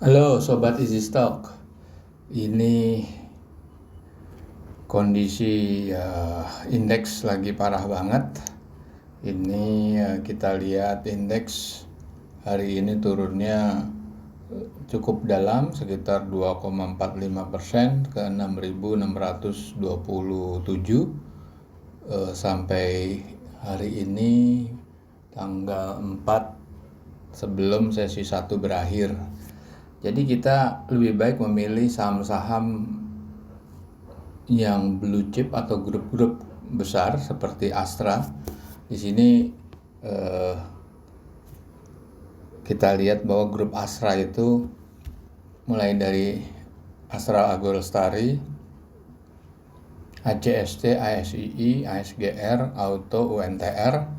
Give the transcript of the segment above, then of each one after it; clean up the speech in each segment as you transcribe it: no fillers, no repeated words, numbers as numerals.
Halo Sobat Easy Stock, ini kondisi indeks lagi parah banget. Ini kita lihat indeks hari ini turunnya cukup dalam, sekitar 2,45% ke 6.627 sampai hari ini tanggal 4 sebelum sesi 1 berakhir. Jadi kita lebih baik memilih saham-saham yang blue chip atau grup-grup besar seperti Astra. Di sini kita lihat bahwa grup Astra itu mulai dari Astra Agrolestari, ACST, ASII, ASGR, Auto, UNTR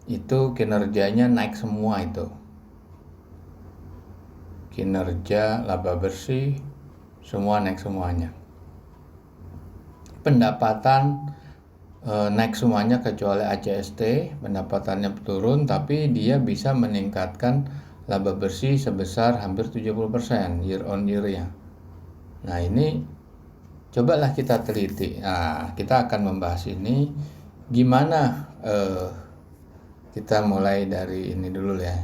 itu kinerjanya naik semua itu. Kinerja, laba bersih, semua naik semuanya. Pendapatan naik semuanya kecuali ACST, pendapatannya turun, tapi dia bisa meningkatkan laba bersih sebesar hampir 70% year on year ya. Nah ini cobalah kita teliti. Nah kita akan membahas ini gimana. Kita mulai dari ini dulu ya,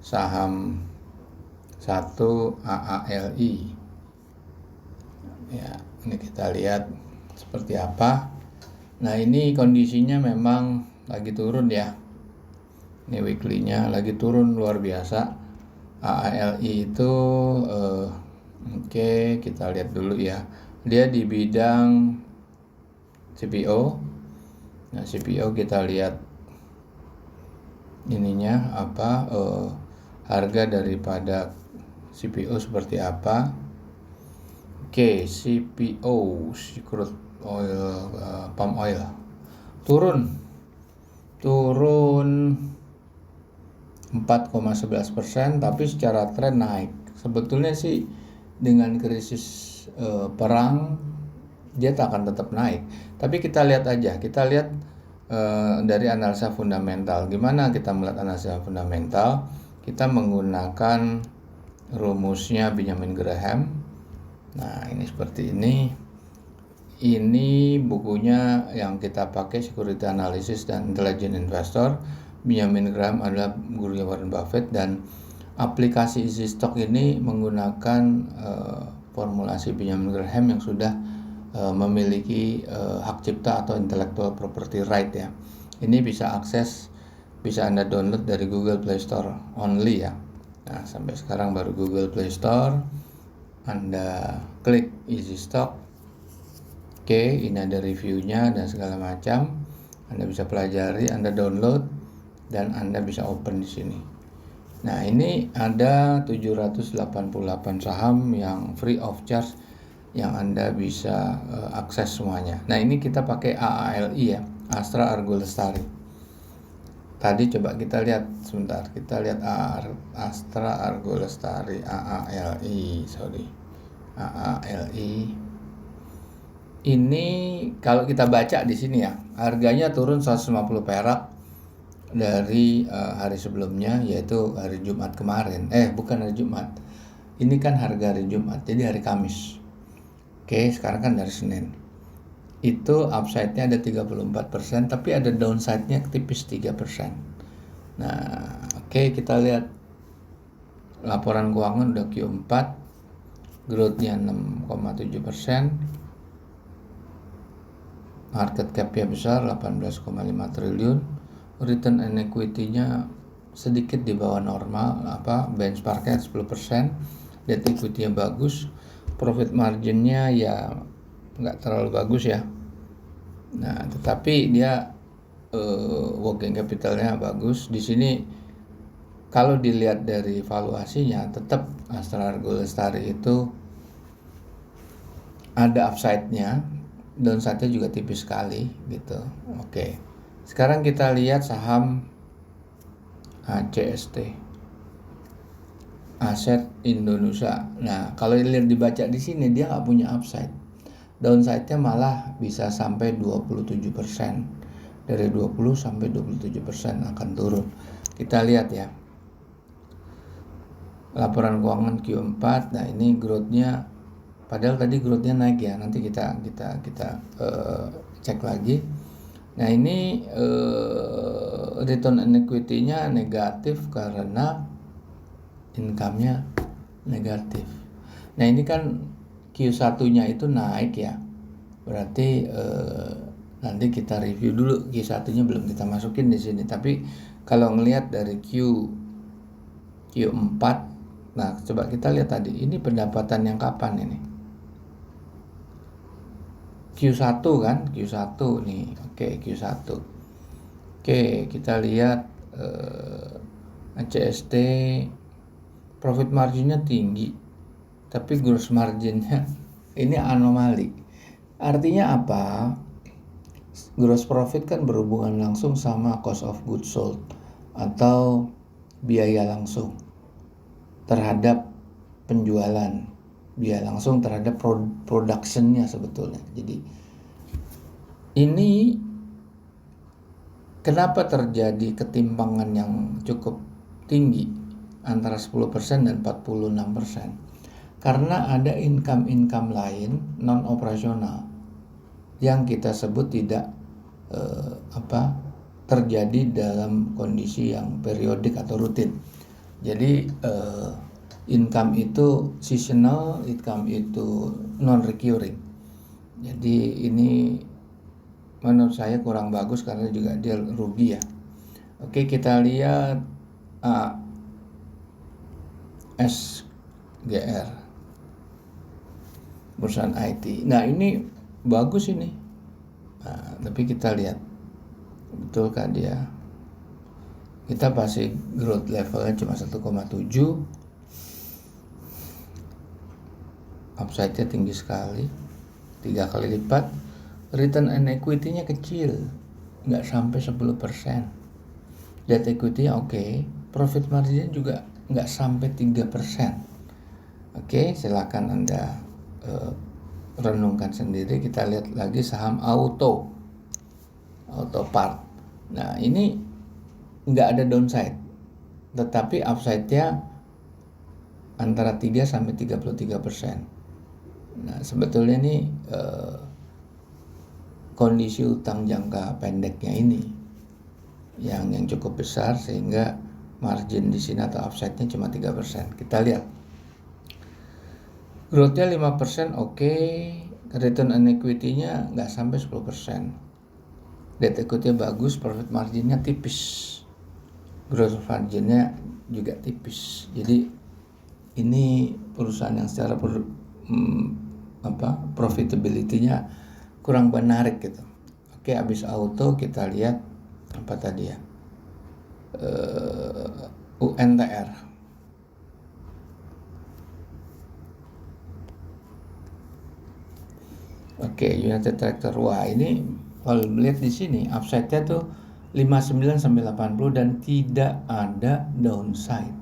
saham 1 AALI ya, ini kita lihat seperti apa. Nah ini kondisinya memang lagi turun ya, ini weekly-nya lagi turun luar biasa. AALI itu oke, kita lihat dulu ya, dia di bidang CPO. Nah CPO kita lihat ininya apa, harga daripada CPO seperti apa. Oke, CPO, crude oil, palm oil turun 4,11%, tapi secara tren naik. Sebetulnya sih dengan krisis perang dia tak akan tetap naik, tapi kita lihat aja, kita lihat dari analisa fundamental. Gimana kita melihat analisa fundamental? Kita menggunakan rumusnya Benjamin Graham. Nah ini seperti ini. Ini bukunya yang kita pakai, Security Analysis dan Intelligent Investor. Benjamin Graham adalah gurunya Warren Buffett, dan aplikasi Easy Stock ini menggunakan formulasi Benjamin Graham yang sudah memiliki hak cipta atau intellectual property right ya. Ini bisa Anda download dari Google Play Store only ya. Nah sampai sekarang baru Google Play Store. Anda klik Easy Stock. Oke, ini ada reviewnya dan segala macam. Anda bisa pelajari, Anda download, dan Anda bisa open di sini. Nah ini ada 788 saham yang free of charge yang Anda bisa akses semuanya. Nah ini kita pakai AALI ya, Astra Agrolestari. Tadi coba kita lihat sebentar, kita lihat Astra Agrolestari, AALI. Ini kalau kita baca di sini ya, harganya turun 150 perak dari hari sebelumnya, yaitu hari Jumat kemarin. Bukan hari Jumat. Ini kan harga hari Jumat, jadi hari Kamis. Oke, sekarang kan dari Senin. Itu upside-nya ada 34%, tapi ada downside-nya tipis 3%. Nah, oke, kita lihat laporan keuangan udah Q4, growth-nya 6,7%, market cap-nya besar 18,5 triliun, return on equity-nya sedikit di bawah normal, benchmark-nya 10%, debt equity-nya bagus, profit margin-nya ya nggak terlalu bagus ya. Nah, tetapi dia working capital-nya bagus. Di sini kalau dilihat dari valuasinya, tetap Astra Agrolestari itu ada upside-nya, downside-nya juga tipis sekali gitu. Oke. Sekarang kita lihat saham ACST, Aset Indonesia. Nah, kalau dilihat dibaca di sini dia nggak punya upside. Downside-nya malah bisa sampai 27%. Dari 20 sampai 27% akan turun. Kita lihat ya. laporan keuangan Q4. Nah, ini growth-nya, padahal tadi growth-nya naik ya, nanti kita cek lagi. Nah, ini return on equity-nya negatif karena income-nya negatif. Nah, ini kan Q1-nya itu naik ya, berarti nanti kita review dulu. Q1-nya belum kita masukin di sini, tapi kalau ngelihat dari Q4, nah coba kita lihat tadi, ini pendapatan yang kapan ini? Q1 kan, Q1 nih. Oke, Q1. Oke, kita lihat ACST profit marginnya tinggi, tapi gross marginnya ini anomali. Artinya apa? Gross profit kan berhubungan langsung sama cost of goods sold atau biaya langsung terhadap penjualan, biaya langsung terhadap production-nya sebetulnya. Jadi ini kenapa terjadi ketimpangan yang cukup tinggi antara 10% dan 46%? Karena ada income lain non operasional yang kita sebut tidak terjadi dalam kondisi yang periodik atau rutin. Jadi income itu seasonal, income itu non recurring. Jadi ini menurut saya kurang bagus karena juga dia rugi ya. Oke, kita lihat SGR, perusahaan IT. Nah, ini bagus ini. Nah, tapi kita lihat betulkah dia? Kita pasti growth levelnya cuma 1,7, upside-nya tinggi sekali, 3 kali lipat. Return on equity-nya kecil, nggak sampai 10%. Debt equity-nya oke, profit margin juga nggak sampai 3%. Oke, silakan Anda renungkan sendiri. Kita lihat lagi saham auto part. Nah, ini nggak ada downside, tetapi upside-nya antara 3 sampai 33%. Nah, sebetulnya ini kondisi utang jangka pendeknya ini yang cukup besar sehingga margin di sini atau upside-nya cuma 3%. Kita lihat growth-nya 5%, oke. Return on equity-nya nggak sampai 10%. Debt equity-nya bagus, profit margin-nya tipis, gross margin-nya juga tipis. Jadi ini perusahaan yang secara profitability-nya kurang menarik gitu. Oke, habis auto kita lihat apa tadi ya, UNTR. Oke, United Tractor. Wah, ini kalau melihat di sini upside-nya tuh 59 sampai 80 dan tidak ada downside.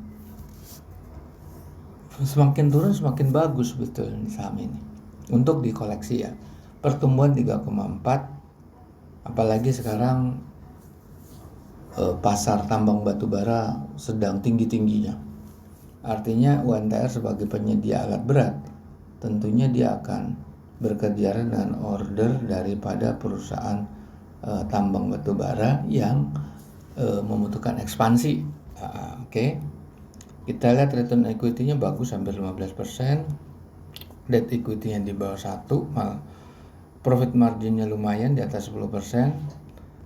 Semakin turun semakin bagus betul saham ini untuk dikoleksi ya. Pertumbuhan 3,4, apalagi sekarang pasar tambang batubara sedang tinggi-tingginya. Artinya UNTR sebagai penyedia alat berat tentunya dia akan bekerja dengan order daripada perusahaan tambang batubara yang membutuhkan ekspansi. Oke. Kita lihat return equity-nya bagus, hampir 15%. Debt equity-nya di bawah 1, malah profit margin-nya lumayan di atas 10%.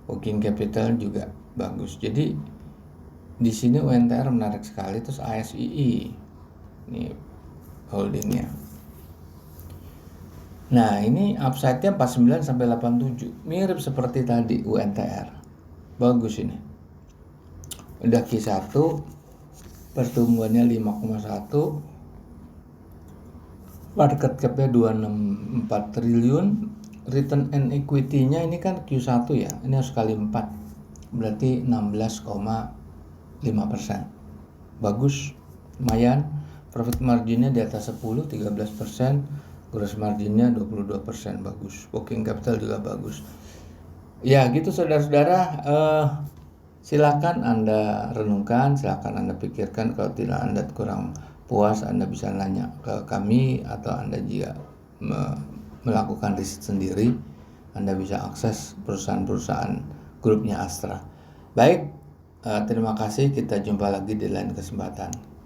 Working capital juga bagus. Jadi di sini UNTR menarik sekali. Terus ASII ini holdingnya. Nah, ini upside-nya 49 sampai 87. Mirip seperti tadi UNTR. Bagus ini. Udah Q1, pertumbuhannya 5,1. Market cap-nya 264 triliun. Return on equity-nya ini kan Q1 ya. Ini harus kali 4. Berarti 16,5%. Bagus, lumayan. Profit margin-nya di atas 10, 13%. Gross margin-nya 22%, bagus. Working capital juga bagus. Ya, gitu saudara-saudara. Silakan Anda renungkan, silakan Anda pikirkan. Kalau tidak Anda kurang puas, Anda bisa nanya ke kami, atau Anda jika melakukan riset sendiri, Anda bisa akses perusahaan-perusahaan grupnya Astra. Baik, terima kasih. Kita jumpa lagi di lain kesempatan.